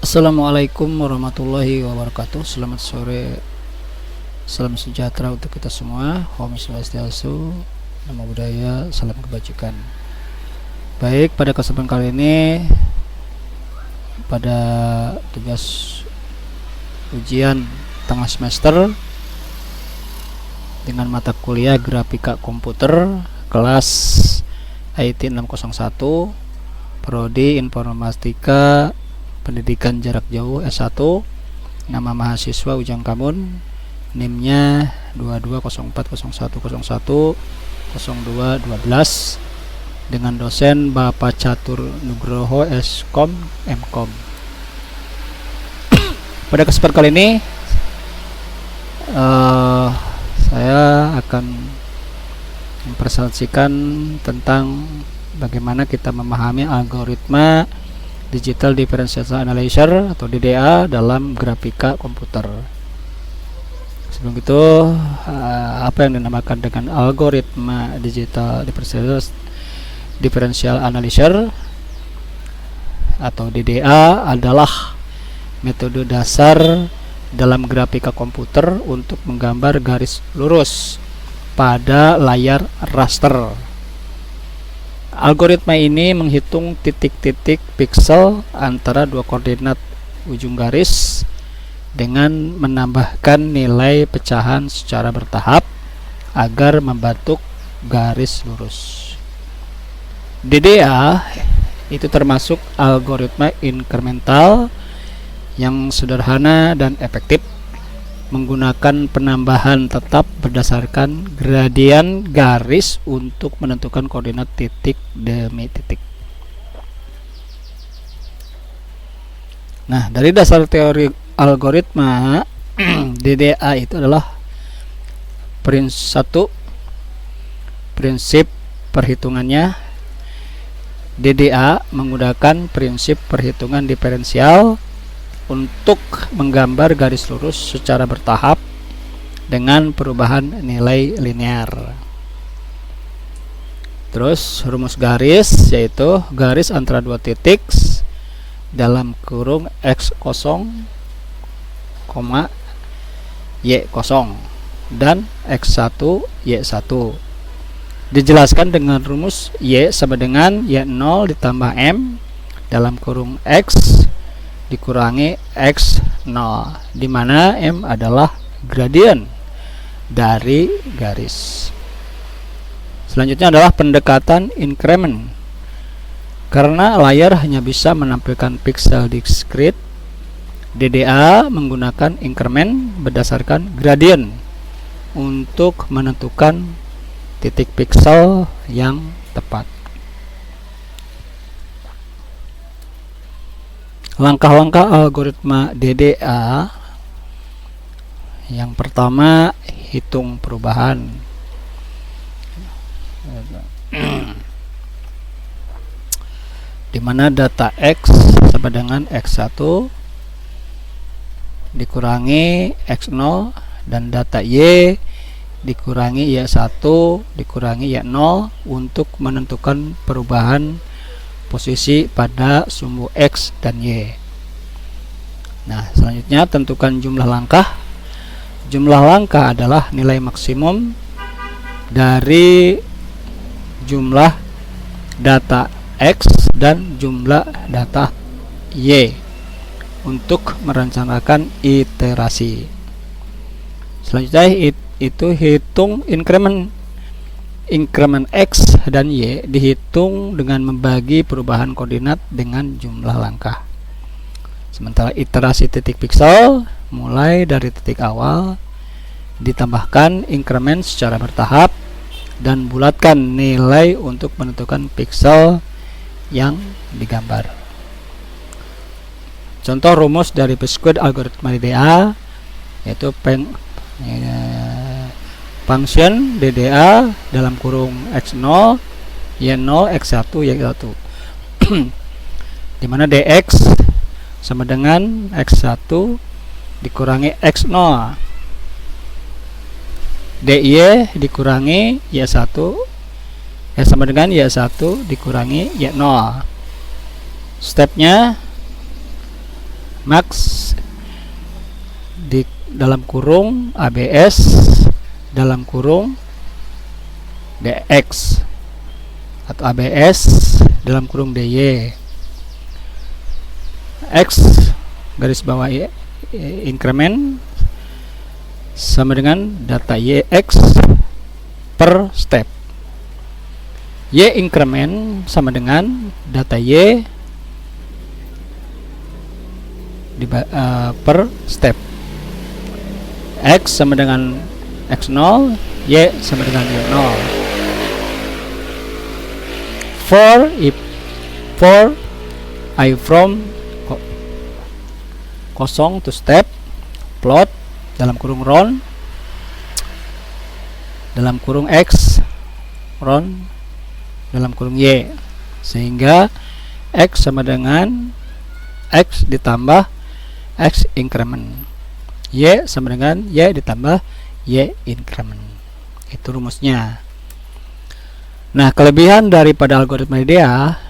Assalamualaikum warahmatullahi wabarakatuh. Selamat sore, salam sejahtera untuk kita semua. Om Swastiastu, Namo Buddhaya, salam kebajikan. Baik, pada kesempatan kali ini pada tugas ujian tengah semester dengan mata kuliah grafika komputer kelas IT 601 Prodi Informatika Pendidikan Jarak Jauh S1, nama mahasiswa Ujang Kamun, NIM-nya 220401010212 dengan dosen Bapak Catur Nugroho Skom Mkom. Pada kesempatan kali ini saya akan mempresentasikan tentang bagaimana kita memahami algoritma Digital Differential Analyzer atau DDA dalam grafika komputer. Sebelum itu, apa yang dinamakan dengan algoritma Digital Differential Analyzer atau DDA adalah metode dasar dalam grafika komputer untuk menggambar garis lurus pada layar raster. Algoritma ini menghitung titik-titik piksel antara dua koordinat ujung garis dengan menambahkan nilai pecahan secara bertahap agar membentuk garis lurus. DDA itu termasuk algoritma incremental yang sederhana dan efektif, menggunakan penambahan tetap berdasarkan gradien garis untuk menentukan koordinat titik demi titik. Nah, dari dasar teori algoritma DDA itu adalah satu, prinsip perhitungannya. DDA menggunakan prinsip perhitungan diferensial untuk menggambar garis lurus secara bertahap dengan perubahan nilai linear. Terus rumus garis yaitu garis antara dua titik dalam kurung x0, y0 dan x1, y1 dijelaskan dengan rumus y sama dengan y0 ditambah m dalam kurung x dikurangi x0, di mana m adalah gradien dari garis. Selanjutnya adalah pendekatan increment. Karena layar hanya bisa menampilkan piksel diskrit, DDA menggunakan increment berdasarkan gradien untuk menentukan titik piksel yang tepat. Langkah-langkah algoritma DDA. Yang pertama, hitung perubahan. Di mana data X sama dengan X1 dikurangi X0 dan data Y dikurangi Y1 dikurangi Y0 untuk menentukan perubahan posisi pada sumbu X dan Y. Nah, selanjutnya tentukan jumlah langkah. Jumlah langkah adalah nilai maksimum dari jumlah data X dan jumlah data Y untuk merencanakan iterasi. Selanjutnya itu hitung increment X dan Y dihitung dengan membagi perubahan koordinat dengan jumlah langkah. Sementara iterasi titik piksel mulai dari titik awal ditambahkan increment secara bertahap dan bulatkan nilai untuk menentukan piksel yang digambar. Contoh rumus dari biskuit algoritma DDA yaitu function DDA dalam kurung x0, y0, x1, y1 di mana dx sama dengan x1 dikurangi x0, dy dikurangi y1 sama dengan y1 dikurangi y0. Stepnya max di dalam kurung ABS dalam kurung DX atau ABS dalam kurung DY. X garis bawah increment sama dengan data YX per step. Y increment sama dengan data Y per step. X sama dengan X0, Y sama dengan Y0. For I from kosong to step, plot dalam kurung round dalam kurung X, round dalam kurung Y, sehingga X sama dengan X ditambah X increment, Y sama dengan Y ditambah Y increment. Itu rumusnya. Nah, kelebihan daripada algoritma DDA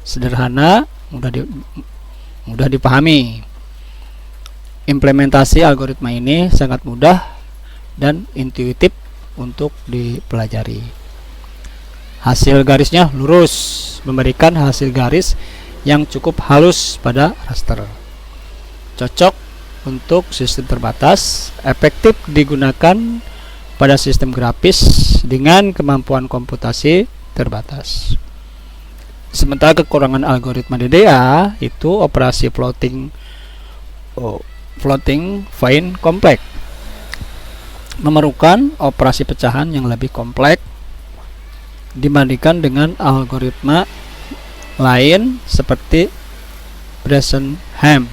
sederhana, mudah dipahami. Implementasi algoritma ini sangat mudah dan intuitif untuk dipelajari. Hasil garisnya lurus, memberikan hasil garis yang cukup halus pada raster. Cocok untuk sistem terbatas, efektif digunakan pada sistem grafis dengan kemampuan komputasi terbatas. Sementara kekurangan algoritma DDA itu operasi floating point kompleks, memerlukan operasi pecahan yang lebih kompleks dibandingkan dengan algoritma lain seperti Bresenham.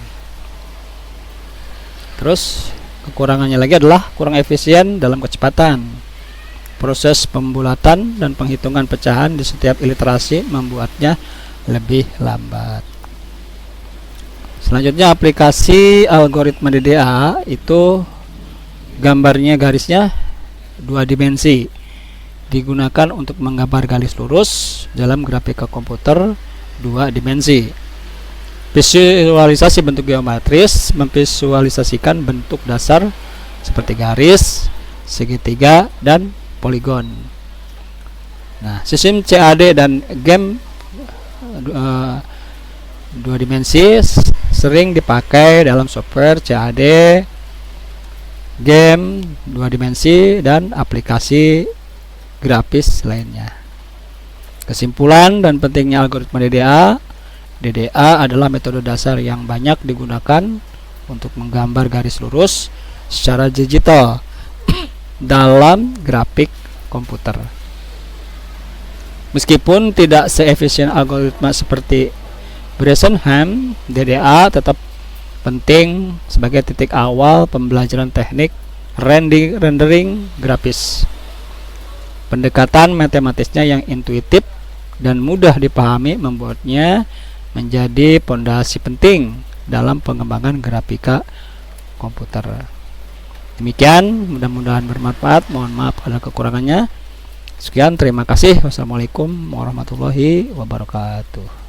Terus kekurangannya lagi adalah kurang efisien dalam kecepatan. Proses pembulatan dan penghitungan pecahan di setiap iliterasi membuatnya lebih lambat. Selanjutnya aplikasi algoritma DDA itu gambarnya garisnya 2 dimensi, digunakan untuk menggambar garis lurus dalam grafika komputer 2 dimensi. Visualisasi bentuk geometris memvisualisasikan bentuk dasar seperti garis, segitiga, dan poligon. Nah, sistem CAD dan game 2 dimensi sering dipakai dalam software CAD, game 2 dimensi, dan aplikasi grafis lainnya. Kesimpulan dan pentingnya algoritma DDA adalah metode dasar yang banyak digunakan untuk menggambar garis lurus secara digital dalam grafik komputer. Meskipun tidak seefisien algoritma seperti Bresenham, DDA tetap penting sebagai titik awal pembelajaran teknik rendering grafis. Pendekatan matematisnya yang intuitif dan mudah dipahami membuatnya menjadi pondasi penting dalam pengembangan grafika komputer. Demikian, mudah-mudahan bermanfaat. Mohon maaf ada kekurangannya. Sekian, terima kasih. Wassalamualaikum warahmatullahi wabarakatuh.